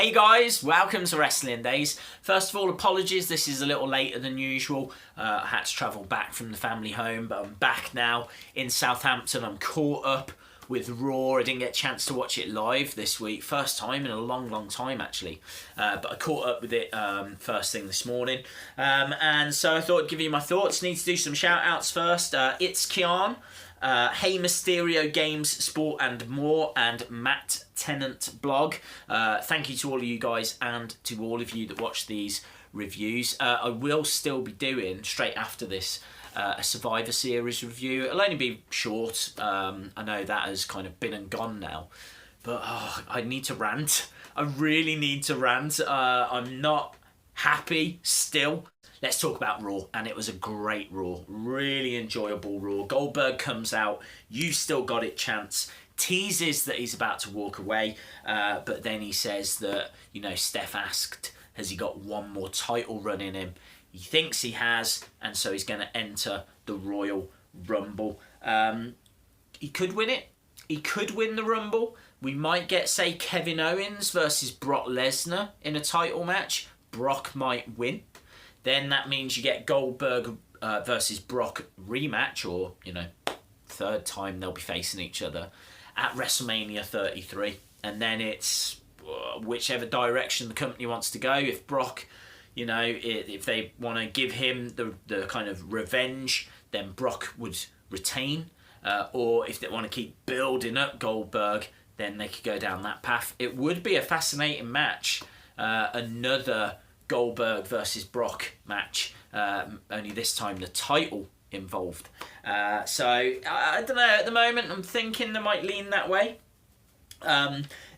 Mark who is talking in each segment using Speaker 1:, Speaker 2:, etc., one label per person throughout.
Speaker 1: Hey guys, welcome to Wrestling Days. First of all, apologies, this is a little later than usual. I had to travel back from the family home, but I'm back now in Southampton. I'm caught up with Raw. I didn't get a chance to watch it live this week. First time in a long time actually. But I caught up with it first thing this morning. And so I thought I'd give you my thoughts. Need to do some shout outs first. It's Kian. Hey Mysterio Games, Sport and More, and Matt Tennant Blog. Thank you to all of you guys and to all of you that watch these reviews. I will still be doing, straight after this, a Survivor Series review. It'll only be short. I know that has kind of been and gone now. But I need to rant. I really need to rant. I'm not happy still. Let's talk about Raw, and it was a great Raw, really enjoyable Raw. Goldberg comes out, you still got it chance, teases that he's about to walk away, but then he says that, you know, Steph asked, has he got one more title run in him? He thinks he has, and so he's going to enter the Royal Rumble. He could win it. He could win the Rumble. We might get, say, Kevin Owens versus Brock Lesnar in a title match. Brock might win. Then that means you get Goldberg versus Brock rematch, or, you know, third time they'll be facing each other at WrestleMania 33. And then it's whichever direction the company wants to go. If Brock, you know, if they want to give him the kind of revenge, then Brock would retain. Or if they want to keep building up Goldberg, then they could go down that path. It would be a fascinating match. Another Goldberg versus Brock match, only this time the title involved. So I don't know, at the moment I'm thinking they might lean that way.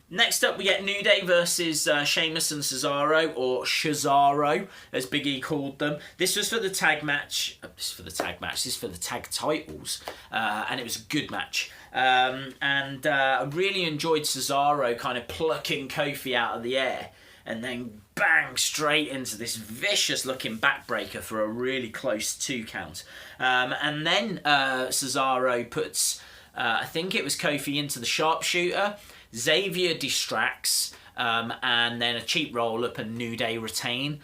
Speaker 1: Next up we get New Day versus Sheamus and Cesaro, or Cesaro as Big E called them. This was for the tag match. This is for the tag titles, and it was a good match. And I really enjoyed Cesaro kind of plucking Kofi out of the air and then bang straight into this vicious looking backbreaker for a really close 2 count. And then Cesaro puts, I think it was Kofi, into the sharpshooter. Xavier distracts, and then a cheap roll up and New Day retain.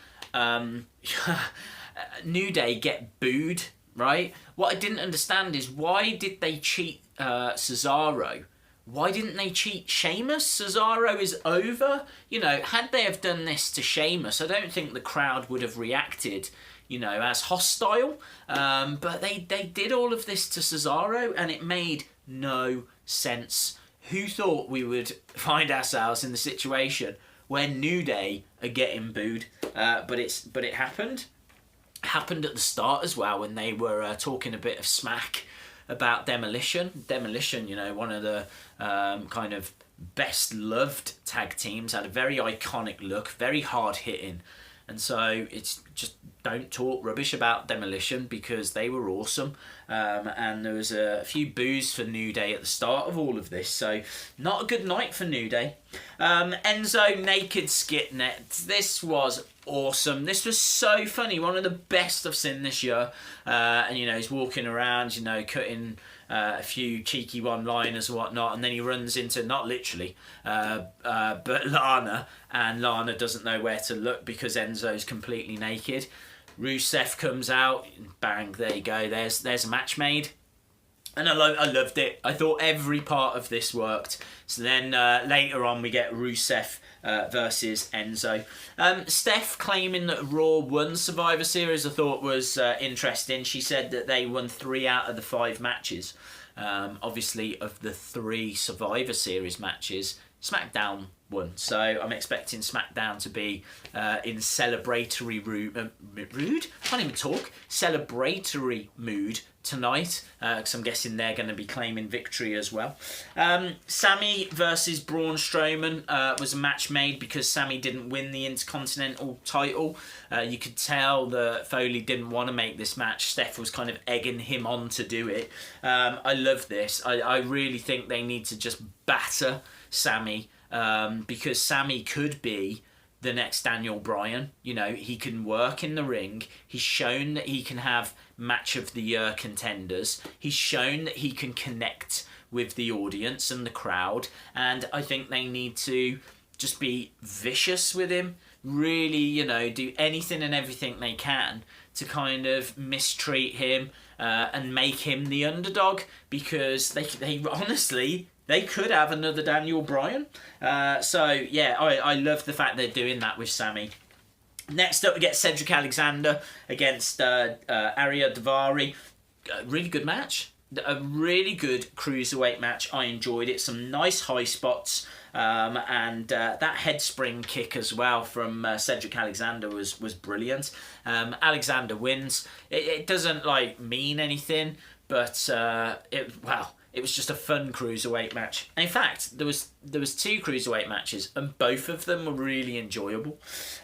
Speaker 1: New Day get booed, right? What I didn't understand is, why did they cheat Cesaro? Why didn't they cheat Sheamus? Cesaro is over. You know, had they have done this to Sheamus, I don't think the crowd would have reacted, you know, as hostile. But they did all of this to Cesaro, and it made no sense. Who thought we would find ourselves in the situation where New Day are getting booed? But it happened. Happened at the start as well, when they were talking a bit of smack about Demolition. Demolition, you know, one of the kind of best loved tag teams, had a very iconic look, very hard hitting, and so it's just, don't talk rubbish about Demolition, because they were awesome. And there was a few boos for New Day at the start of all of this, so not a good night for New Day. Enzo naked skit net. This was awesome. This was so funny. One of the best I've seen this year. And, you know, he's walking around, you know, cutting a few cheeky one-liners and whatnot, and then he runs into, not literally, but Lana, and Lana doesn't know where to look because Enzo's completely naked. Rusev comes out, bang, there you go, there's a match made. And I loved it. I thought every part of this worked. So then later on we get Rusev versus Enzo. Steph claiming that Raw won Survivor Series, I thought was interesting. She said that they won 3 out of the 5 matches. Obviously, of the 3 Survivor Series matches, SmackDown won. So I'm expecting SmackDown to be in celebratory celebratory mood tonight, because I'm guessing they're going to be claiming victory as well. Sammy versus Braun Strowman was a match made because Sammy didn't win the Intercontinental title. You could tell that Foley didn't want to make this match. Steph was kind of egging him on to do it. I love this. I really think they need to just batter Sammy, because Sammy could be the next Daniel Bryan. You know, he can work in the ring. He's shown that he can have match of the year contenders. He's shown that he can connect with the audience and the crowd. And I think they need to just be vicious with him, really, you know, do anything and everything they can to kind of mistreat him and make him the underdog, because they honestly, they could have another Daniel Bryan. So yeah, I love the fact they're doing that with Sami. Next up, we get Cedric Alexander against Arya Davari. Really good match. A really good cruiserweight match. I enjoyed it. Some nice high spots. And that head spring kick as well from Cedric Alexander was brilliant. Alexander wins. It doesn't like mean anything, but it was just a fun cruiserweight match. And in fact, there was 2 cruiserweight matches, and both of them were really enjoyable.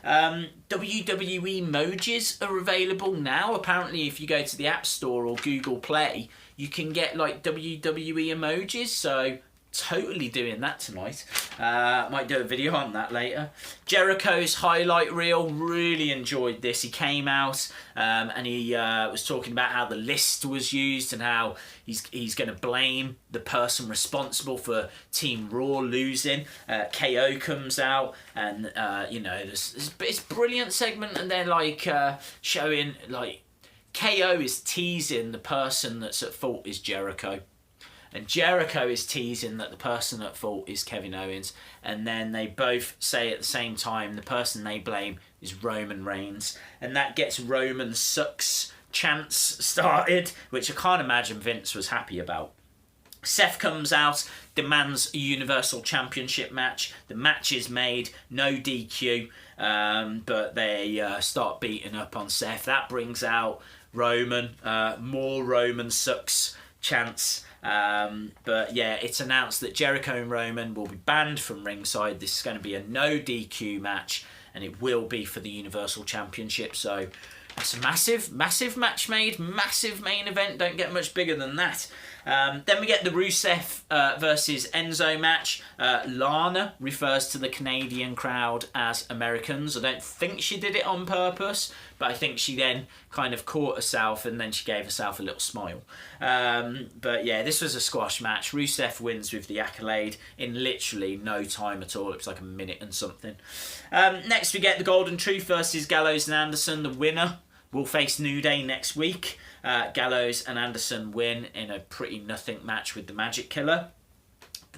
Speaker 1: WWE emojis are available now. Apparently, if you go to the App Store or Google Play, you can get like WWE emojis. So totally doing that tonight. Might do a video on that later. Jericho's highlight reel, really enjoyed this. He came out and he was talking about how the list was used and how he's going to blame the person responsible for Team Raw losing. KO comes out and you know, it's a brilliant segment, and they're like showing like KO is teasing the person that's at fault is Jericho. And Jericho is teasing that the person at fault is Kevin Owens. And then they both say at the same time the person they blame is Roman Reigns. And that gets Roman sucks chants started, which I can't imagine Vince was happy about. Seth comes out, demands a Universal Championship match. The match is made, no DQ, but they start beating up on Seth. That brings out Roman, more Roman sucks chants. But yeah, it's announced that Jericho and Roman will be banned from ringside. This is going to be a no DQ match, and it will be for the Universal Championship. So that's a massive match made, massive main event. Don't get much bigger than that. Then we get the Rusev versus Enzo match. Lana refers to the Canadian crowd as Americans. I don't think she did it on purpose, but I think she then kind of caught herself and then she gave herself a little smile. But yeah, this was a squash match. Rusev wins with the accolade in literally no time at all. It was like a minute and something. Next we get the Golden Truth versus Gallows and Anderson. The winner will face New Day next week. Gallows and Anderson win in a pretty nothing match with the Magic Killer.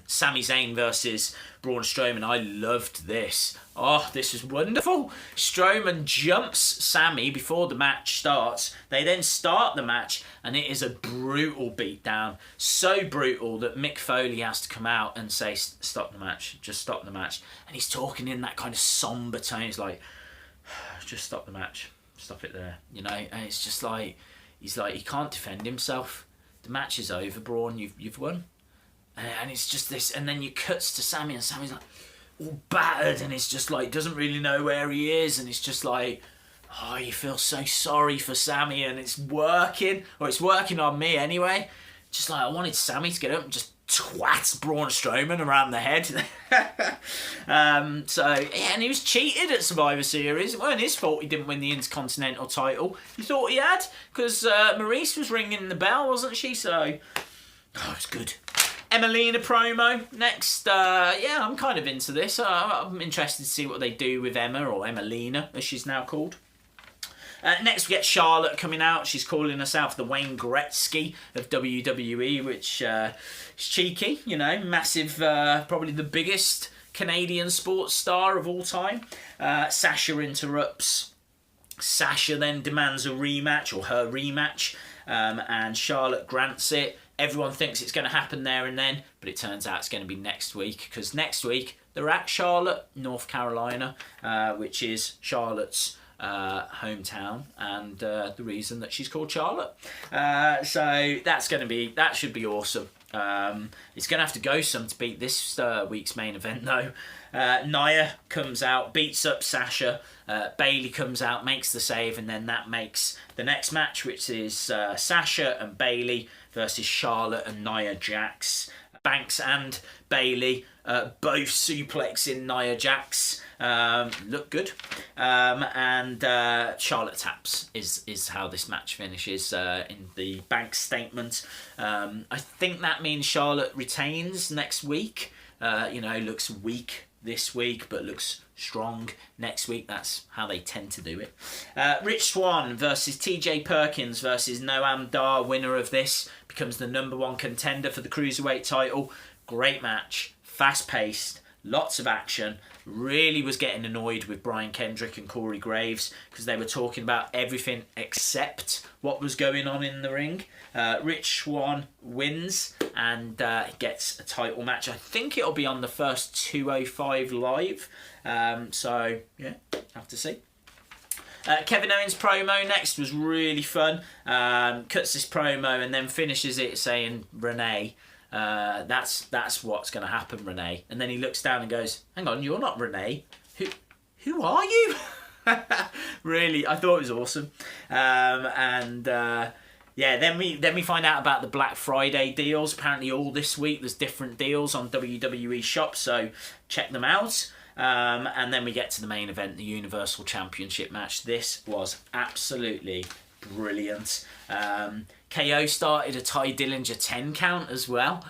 Speaker 1: Sami Zayn versus Braun Strowman. I loved this. Oh, this is wonderful. Strowman jumps Sami before the match starts. They then start the match, and it is a brutal beatdown. So brutal that Mick Foley has to come out and say, stop the match. Just stop the match. And he's talking in that kind of somber tone. He's like, just stop the match. Stop it there. You know, and it's just like, he's like, he can't defend himself. The match is over, Braun. You've won. And it's just this, and then you cuts to Sami, and Sami's like all battered, and it's just like doesn't really know where he is, and it's just like, oh, you feel so sorry for Sami, and it's working, or it's working on me anyway. Just like I wanted Sami to get up and just twat Braun Strowman around the head. So yeah, and he was cheated at Survivor Series. It wasn't his fault he didn't win the Intercontinental title. He thought he had, because Maurice was ringing the bell, wasn't she? So oh, it's good. Emelina promo next. Yeah, I'm kind of into this. I'm interested to see what they do with Emma, or Emelina as she's now called. Next we get Charlotte coming out. She's calling herself the Wayne Gretzky of WWE, which is cheeky, you know, massive, probably the biggest Canadian sports star of all time. Sasha interrupts. Sasha then demands a rematch, or her rematch, and Charlotte grants it. Everyone thinks it's going to happen there and then, but it turns out it's going to be next week, because next week they're at Charlotte, North Carolina, which is Charlotte's hometown, and the reason that she's called Charlotte. So that should be awesome. It's going to have to go some to beat this week's main event though. Nia comes out, beats up Sasha. Bayley comes out, makes the save, and then that makes the next match, which is Sasha and Bayley versus Charlotte and Nia Jax. Banks and Bayley both suplexing Nia Jax. Look good. And Charlotte taps is how this match finishes in the Banks statement. I think that means Charlotte retains next week. You know, looks weak this week, but looks strong next week. That's how they tend to do it. Rich Swann versus TJ Perkins versus Noam Dar. Winner of this becomes the #1 contender for the Cruiserweight title. Great match, fast-paced, lots of action. Really was getting annoyed with Brian Kendrick and Corey Graves because they were talking about everything except what was going on in the ring. Rich Swann wins and gets a title match. I think it'll be on the first 205 Live. So, yeah, have to see. Kevin Owens' promo next was really fun. Cuts this promo and then finishes it saying, Renee. That's what's going to happen, Renee. And then he looks down and goes, hang on, you're not Renee. Who are you? Really, I thought it was awesome. Yeah, then we find out about the Black Friday deals. Apparently all this week there's different deals on WWE Shop, so check them out. And then we get to the main event, the Universal Championship match. This was absolutely brilliant. KO started a Ty Dillinger 10 count as well,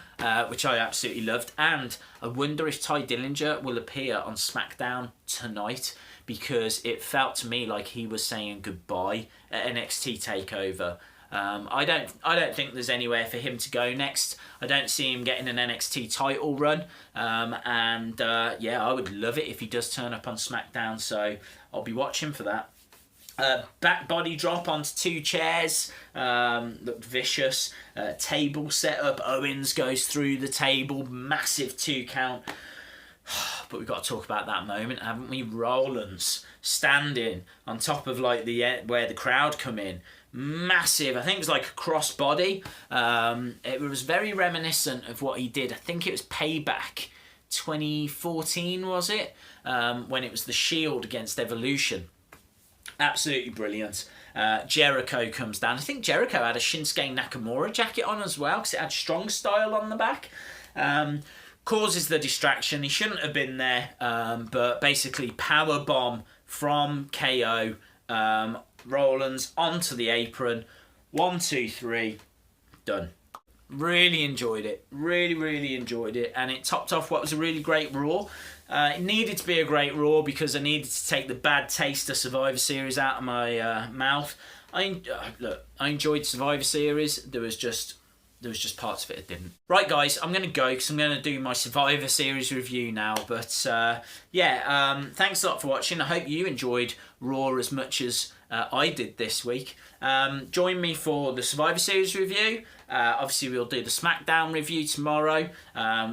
Speaker 1: which I absolutely loved. And I wonder if Ty Dillinger will appear on SmackDown tonight, because it felt to me like he was saying goodbye at NXT TakeOver. I don't think there's anywhere for him to go next. I don't see him getting an NXT title run. Yeah, I would love it if he does turn up on SmackDown, so I'll be watching for that. Back body drop onto 2 chairs, looked vicious. Table set up, Owens goes through the table, massive 2 count. But we've got to talk about that moment, haven't we? Rollins standing on top of like where the crowd come in. Massive, I think it was like a crossbody. It was very reminiscent of what he did. I think it was Payback 2014, was it? When it was the Shield against Evolution. Absolutely brilliant. Jericho comes down. I think Jericho had a Shinsuke Nakamura jacket on as well, because it had strong style on the back. Causes the distraction. He shouldn't have been there, but basically power bomb from KO. Rollins onto the apron. 1, 2, 3. Done. Really enjoyed it. Really enjoyed it. And it topped off what was a really great Raw. It needed to be a great Raw because I needed to take the bad taste of Survivor Series out of my mouth. Look, I enjoyed Survivor Series. There was just parts of it I didn't. Right, guys, I'm going to go because I'm going to do my Survivor Series review now. But, yeah, thanks a lot for watching. I hope you enjoyed Raw as much as I did this week. Join me for the Survivor Series review. Obviously, we'll do the SmackDown review tomorrow.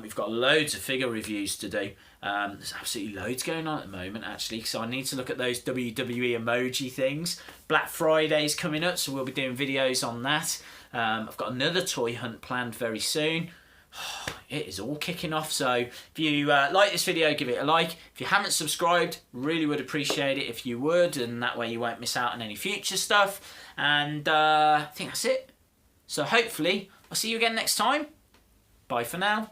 Speaker 1: We've got loads of figure reviews to do. There's absolutely loads going on at the moment, actually, so I need to look at those WWE emoji things. Black Friday's coming up, so we'll be doing videos on that. I've got another toy hunt planned very soon. It is all kicking off, so if you like this video, give it a like. If you haven't subscribed, really would appreciate it if you would, and that way you won't miss out on any future stuff. And I think that's it. So hopefully I'll see you again next time. Bye for now.